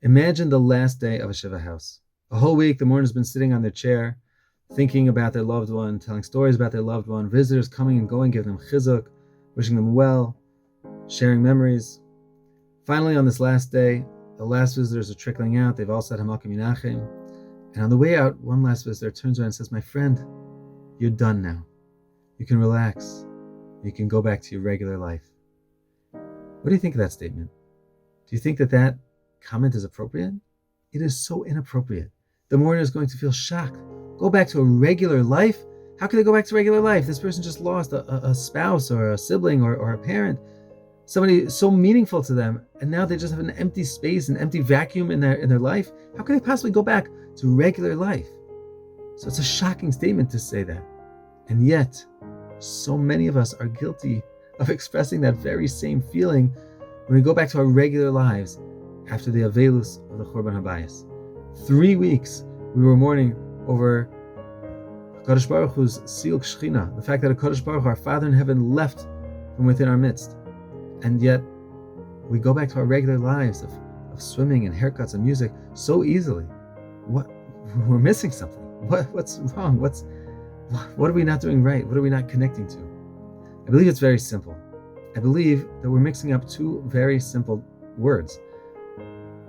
Imagine the last day of a Shiva house. A whole week, the mourner's been sitting on their chair, thinking about their loved one, telling stories about their loved one, visitors coming and going, giving them chizuk, wishing them well, sharing memories. Finally, on this last day, the last visitors are trickling out. They've all said Hamakim Yinachem. And on the way out, one last visitor turns around and says, "My friend, you're done now. You can relax. You can go back to your regular life." What do you think of that statement? Do you think that that comment is appropriate? It is so inappropriate. The mourner is going to feel shocked. Go back to a regular life? How can they go back to regular life? This person just lost a spouse or a sibling or a parent, somebody so meaningful to them, and now they just have an empty space, an empty vacuum in their life. How can they possibly go back to regular life? So it's a shocking statement to say that. And yet, so many of us are guilty of expressing that very same feeling when we go back to our regular lives after the Avelus of the Churban Habayis. 3 weeks we were mourning over HaKadosh Baruch Hu's Silk Shechina, the fact that HaKadosh Baruch Hu, our Father in heaven, left from within our midst. And yet we go back to our regular lives of swimming and haircuts and music so easily. We're missing something. What's wrong? What are we not doing right? What are we not connecting to? I believe it's very simple. I believe that we're mixing up two very simple words.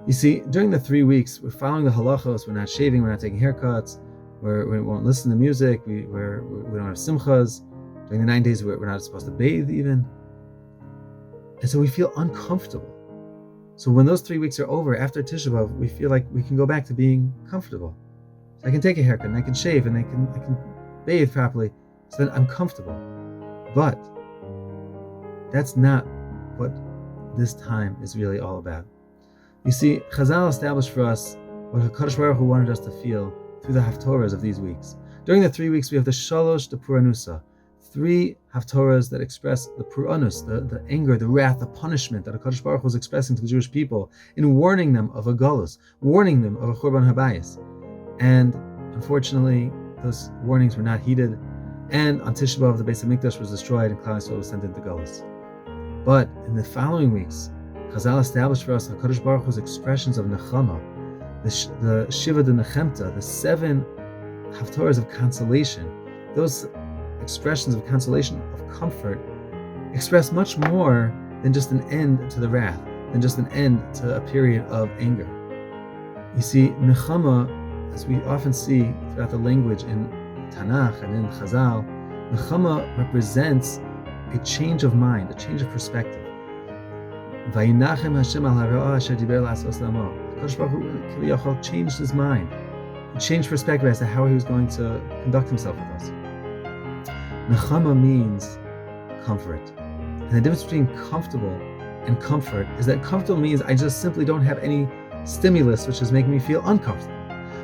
You see, during the 3 weeks, we're following the halachos. We're not shaving. We're not taking haircuts. We won't listen to music. We don't have simchas. During the 9 days, we're not supposed to bathe even. And so we feel uncomfortable. So when those 3 weeks are over, after Tisha B'Av, we feel like we can go back to being comfortable. So I can take a haircut, and I can shave, and I can bathe properly, so that I'm comfortable. But that's not what this time is really all about. You see, Chazal established for us what HaKadosh Baruch Hu wanted us to feel through the Haftorahs of these weeks. During the 3 weeks, we have the Shalosh, the Puranusa, 3 Haftorahs that express the Puranus, the anger, the wrath, the punishment that HaKadosh Baruch Hu was expressing to the Jewish people in warning them of a Galus, warning them of a Churban Habayis. And unfortunately, those warnings were not heeded. And on Tisha B'Av, the Beis HaMikdash was destroyed and Klal Yisrael was sent into Galus. But in the following weeks, Chazal established for us HaKadosh Baruch Hu's expressions of Nechama, the Shiva de Nechemta, the 7 Haftorahs of consolation. Those expressions of consolation, of comfort, express much more than just an end to the wrath, than just an end to a period of anger. You see, Nechama, as we often see throughout the language in Tanakh and in Chazal, Nechama represents a change of mind, a change of perspective. Vayinachem Hashem al hara'ah asher diber la'asos la'amo. HaKadosh Baruch Hu Kiviyachol changed his mind. He changed perspective as to how he was going to conduct himself with us. Nechama means comfort. And the difference between comfortable and comfort is that comfortable means I just simply don't have any stimulus which is making me feel uncomfortable.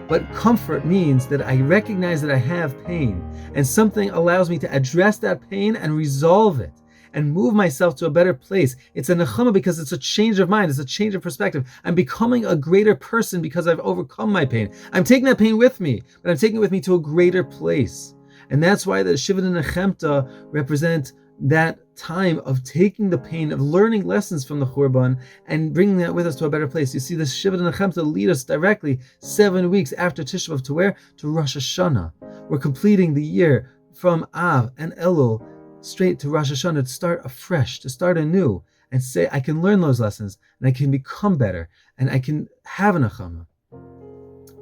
But comfort means that I recognize that I have pain, and something allows me to address that pain and resolve it and move myself to a better place. It's a nechama because it's a change of mind, it's a change of perspective. I'm becoming a greater person because I've overcome my pain. I'm taking that pain with me, but I'm taking it with me to a greater place. And that's why the Shiva de Nechemta represent that time of taking the pain, of learning lessons from the Churban and bringing that with us to a better place. You see, the Shiva de Nechemta lead us directly 7 weeks after Tisha B'Av to where? To Rosh Hashanah. We're completing the year from Av and Elul straight to Rosh Hashanah to start afresh, to start anew, and say, I can learn those lessons, and I can become better, and I can have a nechama.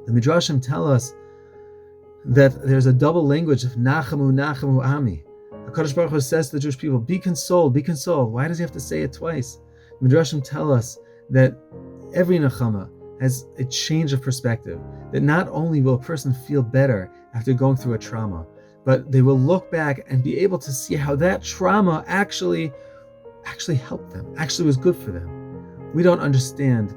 The Midrashim tell us that there's a double language of Nachamu, Nachamu, Ami. HaKadosh Baruch Hu says to the Jewish people, be consoled, be consoled. Why does he have to say it twice? The Midrashim tell us that every nechama has a change of perspective, that not only will a person feel better after going through a trauma, but they will look back and be able to see how that trauma actually helped them, actually was good for them. We don't understand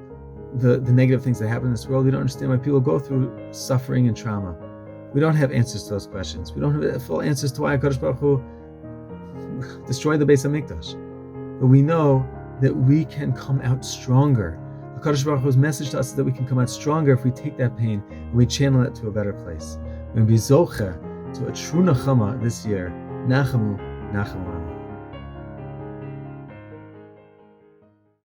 the negative things that happen in this world. We don't understand why people go through suffering and trauma. We don't have answers to those questions. We don't have full answers to why HaKadosh Baruch Hu destroyed the Beis HaMikdash. But we know that we can come out stronger. HaKadosh Baruch Hu's message to us is that we can come out stronger if we take that pain and we channel it to a better place. When we zoche to a true nechama this year, Nachamu, Nachamu.